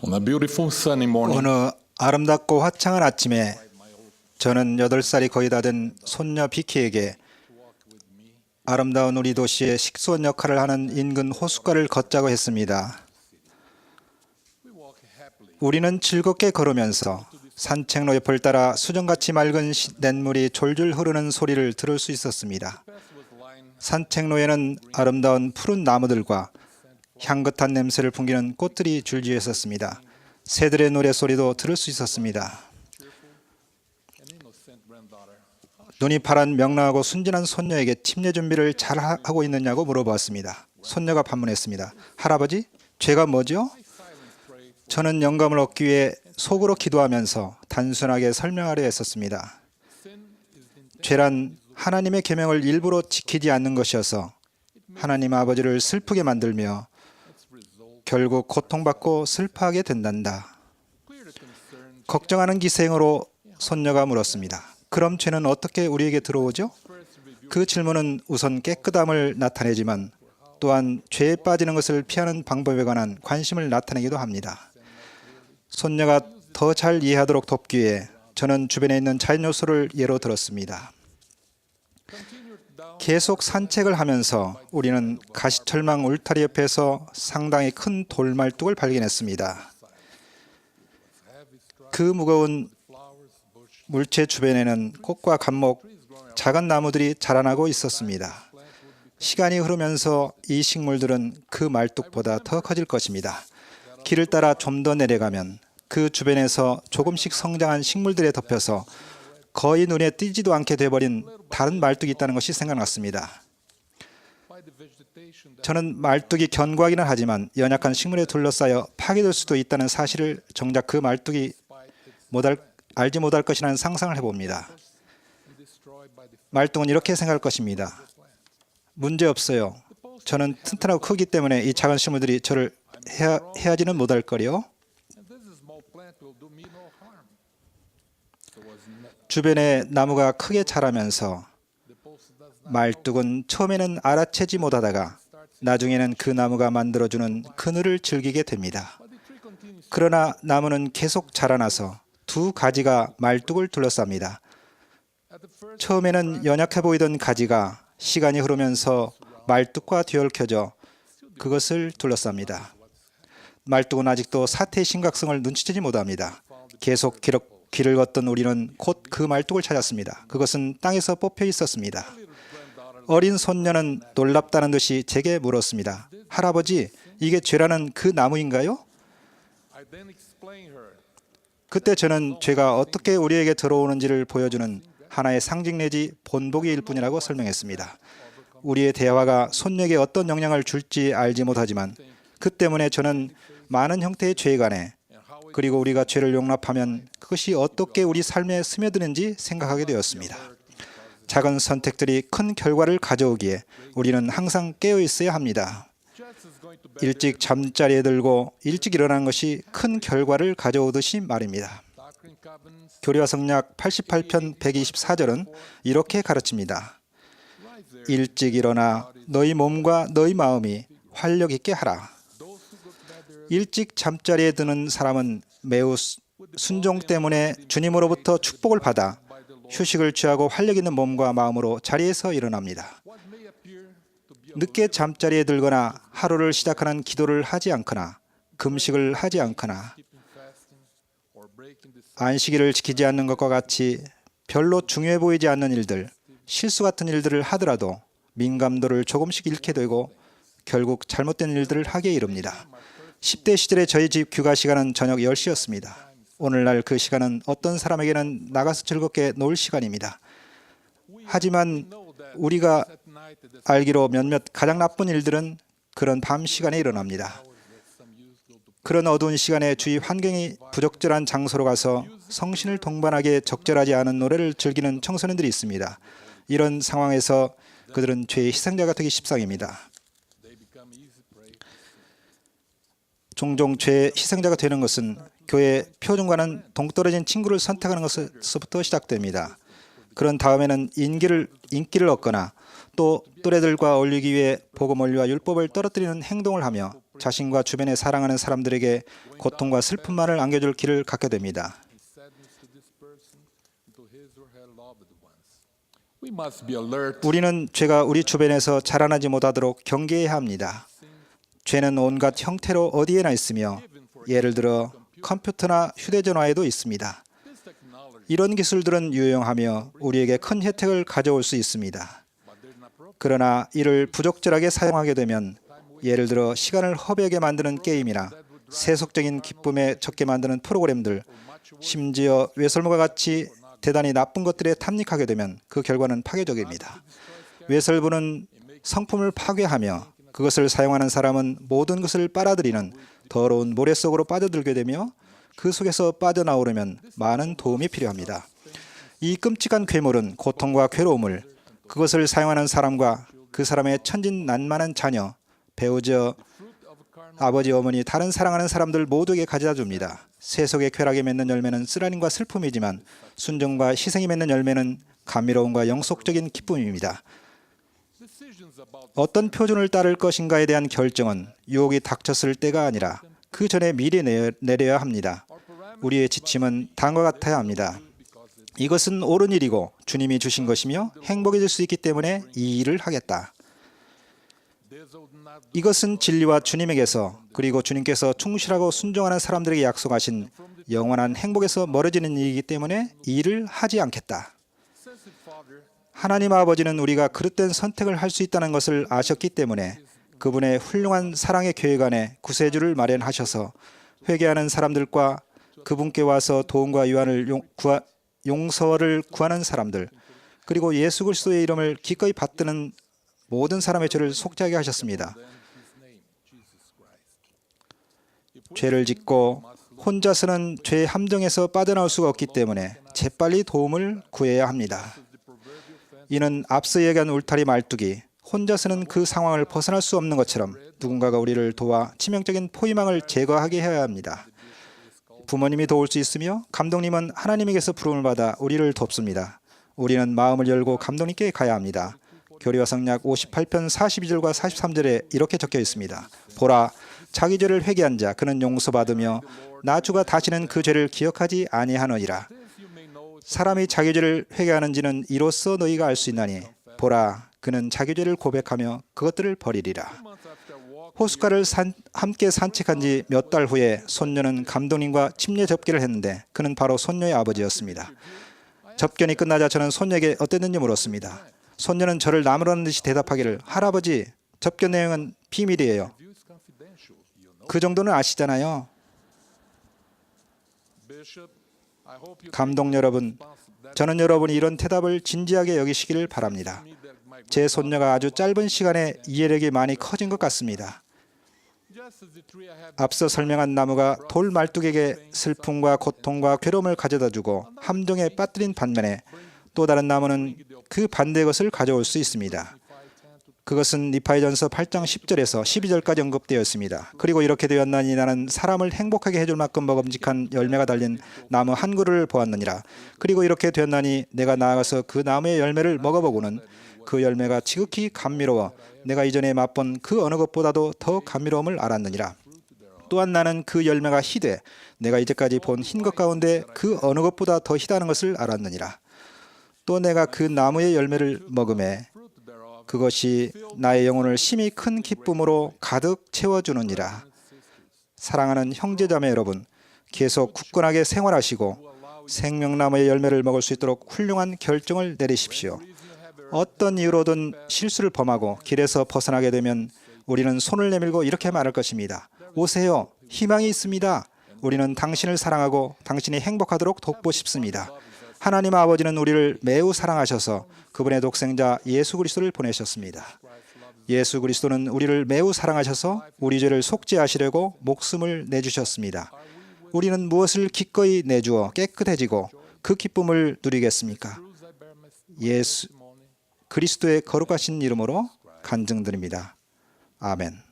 On a beautiful sunny morning, 어느 아름답고 화창한 아침에 저는 8살이 거의 다 된 손녀 비키에게 아름다운 우리 도시의 식수원 역할을 하는 인근 호숫가를 걷자고 했습니다. 우리는 즐겁게 걸으면서 산책로 옆을 따라 수정같이 맑은 냇물이 졸졸 흐르는 소리를 들을 수 있었습니다. 산책로에는 아름다운 푸른 나무들과 향긋한 냄새를 풍기는 꽃들이 줄지어 있었습니다. 새들의 노래소리도 들을 수 있었습니다. 눈이 파란 명랑하고 순진한 손녀에게 침례 준비를 잘 하고 있느냐고 물어보았습니다. 손녀가 반문했습니다. 할아버지, 죄가 뭐죠? 저는 영감을 얻기 위해 속으로 기도하면서 단순하게 설명하려 했었습니다. 죄란 하나님의 계명을 일부러 지키지 않는 것이어서 하나님 아버지를 슬프게 만들며 결국 고통받고 슬퍼하게 된단다. 걱정하는 기생으로 손녀가 물었습니다. 그럼 죄는 어떻게 우리에게 들어오죠? 그 질문은 우선 깨끗함을 나타내지만 또한 죄에 빠지는 것을 피하는 방법에 관한 관심을 나타내기도 합니다. 손녀가 더 잘 이해하도록 돕기 위해 저는 주변에 있는 자연 요소를 예로 들었습니다. 계속 산책을 하면서 우리는 가시철망 울타리 옆에서 상당히 큰 돌말뚝을 발견했습니다. 그 무거운 물체 주변에는 꽃과 감목, 작은 나무들이 자라나고 있었습니다. 시간이 흐르면서 이 식물들은 그 말뚝보다 더 커질 것입니다. 길을 따라 좀 더 내려가면 그 주변에서 조금씩 성장한 식물들에 덮여서 거의 눈에 띄지도 않게 돼버린 다른 말뚝이 있다는 것이 생각났습니다. 저는 말뚝이 견고하기는 하지만 연약한 식물에 둘러싸여 파괴될 수도 있다는 사실을 정작 그 말뚝이 알지 못할 것이라는 상상을 해봅니다. 말뚝은 이렇게 생각할 것입니다. 문제없어요. 저는 튼튼하고 크기 때문에 이 작은 식물들이 저를 해하지는 못할 거요. 주변에 나무가 크게 자라면서 말뚝은 처음에는 알아채지 못하다가 나중에는 그 나무가 만들어주는 그늘을 즐기게 됩니다. 그러나 나무는 계속 자라나서 두 가지가 말뚝을 둘러쌉니다. 처음에는 연약해 보이던 가지가 시간이 흐르면서 말뚝과 뒤얽혀져 그것을 둘러쌉니다. 말뚝은 아직도 사태의 심각성을 눈치채지 못합니다. 계속 길을 걷던 우리는 곧 그 말뚝을 찾았습니다. 그것은 땅에서 뽑혀 있었습니다. 어린 손녀는 놀랍다는 듯이 제게 물었습니다. 할아버지, 이게 죄라는 그 나무인가요? 그때 저는 죄가 어떻게 우리에게 들어오는지를 보여주는 하나의 상징 내지 본보기일 뿐이라고 설명했습니다. 우리의 대화가 손녀에게 어떤 영향을 줄지 알지 못하지만 그 때문에 저는 많은 형태의 죄에 관해 그리고 우리가 죄를 용납하면 그것이 어떻게 우리 삶에 스며드는지 생각하게 되었습니다. 작은 선택들이 큰 결과를 가져오기에 우리는 항상 깨어 있어야 합니다. 일찍 잠자리에 들고 일찍 일어나는 것이 큰 결과를 가져오듯이 말입니다. 교리와 성약 88편 124절은 이렇게 가르칩니다. 일찍 일어나 너희 몸과 너희 마음이 활력 있게 하라. 일찍 잠자리에 드는 사람은 매우 순종 때문에 주님으로부터 축복을 받아 휴식을 취하고 활력 있는 몸과 마음으로 자리에서 일어납니다. 늦게 잠자리에 들거나 하루를 시작하는 기도를 하지 않거나 금식을 하지 않거나 안식일을 지키지 않는 것과 같이 별로 중요해 보이지 않는 일들, 실수 같은 일들을 하더라도 민감도를 조금씩 잃게 되고 결국 잘못된 일들을 하게 이릅니다. 10대 시절의 저희 집 귀가 시간은 저녁 10시였습니다. 오늘날 그 시간은 어떤 사람에게는 나가서 즐겁게 놀 시간입니다. 하지만 우리가 알기로 몇몇 가장 나쁜 일들은 그런 밤 시간에 일어납니다. 그런 어두운 시간에 주위 환경이 부적절한 장소로 가서 성신을 동반하기에 적절하지 않은 노래를 즐기는 청소년들이 있습니다. 이런 상황에서 그들은 죄의 희생자가 되기 십상입니다. 종종 죄의 희생자가 되는 것은 교회 표준과는 동떨어진 친구를 선택하는 것에서부터 시작됩니다. 그런 다음에는 인기를 얻거나 또 또래들과 어울리기 위해 복음 원리와 율법을 떨어뜨리는 행동을 하며 자신과 주변에 사랑하는 사람들에게 고통과 슬픔만을 안겨줄 길을 갖게 됩니다. We must be alert. 우리는 죄가 우리 주변에서 자라나지 못하도록 경계해야 합니다. 죄는 온갖 형태로 어디에나 있으며 예를 들어 컴퓨터나 휴대전화에도 있습니다. 이런 기술들은 유용하며 우리에게 큰 혜택을 가져올 수 있습니다. 그러나 이를 부적절하게 사용하게 되면 예를 들어 시간을 허비하게 만드는 게임이나 세속적인 기쁨에 젖게 만드는 프로그램들, 심지어 외설모가 같이 대단히 나쁜 것들에 탐닉하게 되면 그 결과는 파괴적입니다. 외설부는 성품을 파괴하며 그것을 사용하는 사람은 모든 것을 빨아들이는 더러운 모래 속으로 빠져들게 되며 그 속에서 빠져나오려면 많은 도움이 필요합니다. 이 끔찍한 괴물은 고통과 괴로움을 그것을 사용하는 사람과 그 사람의 천진난만한 자녀, 배우자, 아버지, 어머니, 다른 사랑하는 사람들 모두에게 가져다 줍니다. 세속의 쾌락에 맺는 열매는 쓰라림과 슬픔이지만 순종과 희생이 맺는 열매는 감미로움과 영속적인 기쁨입니다. 어떤 표준을 따를 것인가에 대한 결정은 유혹이 닥쳤을 때가 아니라 그 전에 미리 내려야 합니다. 우리의 지침은 다음과 같아야 합니다. 이것은 옳은 일이고 주님이 주신 것이며 행복해질 수 있기 때문에 이 일을 하겠다. 이것은 진리와 주님에게서 그리고 주님께서 충실하고 순종하는 사람들에게 약속하신 영원한 행복에서 멀어지는 일이기 때문에 이 일을 하지 않겠다. 하나님 아버지는 우리가 그릇된 선택을 할 수 있다는 것을 아셨기 때문에 그분의 훌륭한 사랑의 계획 안에 구세주를 마련하셔서 회개하는 사람들과 그분께 와서 도움과 유안을 용서를 구하는 사람들, 그리고 예수 그리스도의 이름을 기꺼이 받드는 모든 사람의 죄를 속죄하게 하셨습니다. 죄를 짓고 혼자서는 죄의 함정에서 빠져나올 수가 없기 때문에 재빨리 도움을 구해야 합니다. 이는 앞서 얘기한 울타리 말뚝이 혼자서는 그 상황을 벗어날 수 없는 것처럼 누군가가 우리를 도와 치명적인 포위망을 제거하게 해야 합니다. 부모님이 도울 수 있으며 감독님은 하나님에게서 부름을 받아 우리를 돕습니다. 우리는 마음을 열고 감독님께 가야 합니다. 교리와 성약 58편 42절과 43절에 이렇게 적혀 있습니다. 보라, 자기 죄를 회개한 자 그는 용서받으며 나 주가 다시는 그 죄를 기억하지 아니하느니라. 사람이 자기 죄를 회개하는지는 이로써 너희가 알 수 있나니 보라, 그는 자기 죄를 고백하며 그것들을 버리리라. 호숫가를 함께 산책한 지 몇 달 후에 손녀는 감독님과 침례 접기를 했는데 그는 바로 손녀의 아버지였습니다. 접견이 끝나자 저는 손녀에게 어땠는지 물었습니다. 손녀는 저를 나무라는 듯이 대답하기를, 할아버지, 접견 내용은 비밀이에요. 그 정도는 아시잖아요. 감독 여러분, 저는 여러분이 이런 대답을 진지하게 여기시기를 바랍니다. 제 손녀가 아주 짧은 시간에 이해력이 많이 커진 것 같습니다. 앞서 설명한 나무가 돌 말뚝에게 슬픔과 고통과 괴로움을 가져다주고 함정에 빠뜨린 반면에 또 다른 나무는 그 반대의 것을 가져올 수 있습니다. 그것은 니파이전서 8장 10절에서 12절까지 언급되어 있습니다. 그리고 이렇게 되었나니 나는 사람을 행복하게 해줄 만큼 먹음직한 열매가 달린 나무 한 그루를 보았느니라. 그리고 이렇게 되었나니 내가 나아가서 그 나무의 열매를 먹어보고는 그 열매가 지극히 감미로워 내가 이전에 맛본 그 어느 것보다도 더 감미로움을 알았느니라. 또한 나는 그 열매가 희되 내가 이제까지 본 흰 것 가운데 그 어느 것보다 더 희다는 것을 알았느니라. 또 내가 그 나무의 열매를 먹음에 그것이 나의 영혼을 심히 큰 기쁨으로 가득 채워주느니라. 사랑하는 형제자매 여러분, 계속 굳건하게 생활하시고 생명나무의 열매를 먹을 수 있도록 훌륭한 결정을 내리십시오. 어떤 이유로든 실수를 범하고 길에서 벗어나게 되면 우리는 손을 내밀고 이렇게 말할 것입니다. 오세요. 희망이 있습니다. 우리는 당신을 사랑하고 당신이 행복하도록 돕고 싶습니다. 하나님 아버지는 우리를 매우 사랑하셔서 그분의 독생자 예수 그리스도를 보내셨습니다. 예수 그리스도는 우리를 매우 사랑하셔서 우리 죄를 속죄하시려고 목숨을 내주셨습니다. 우리는 무엇을 기꺼이 내주어 깨끗해지고 그 기쁨을 누리겠습니까? 예수 그리스도의 거룩하신 이름으로 간증드립니다. 아멘.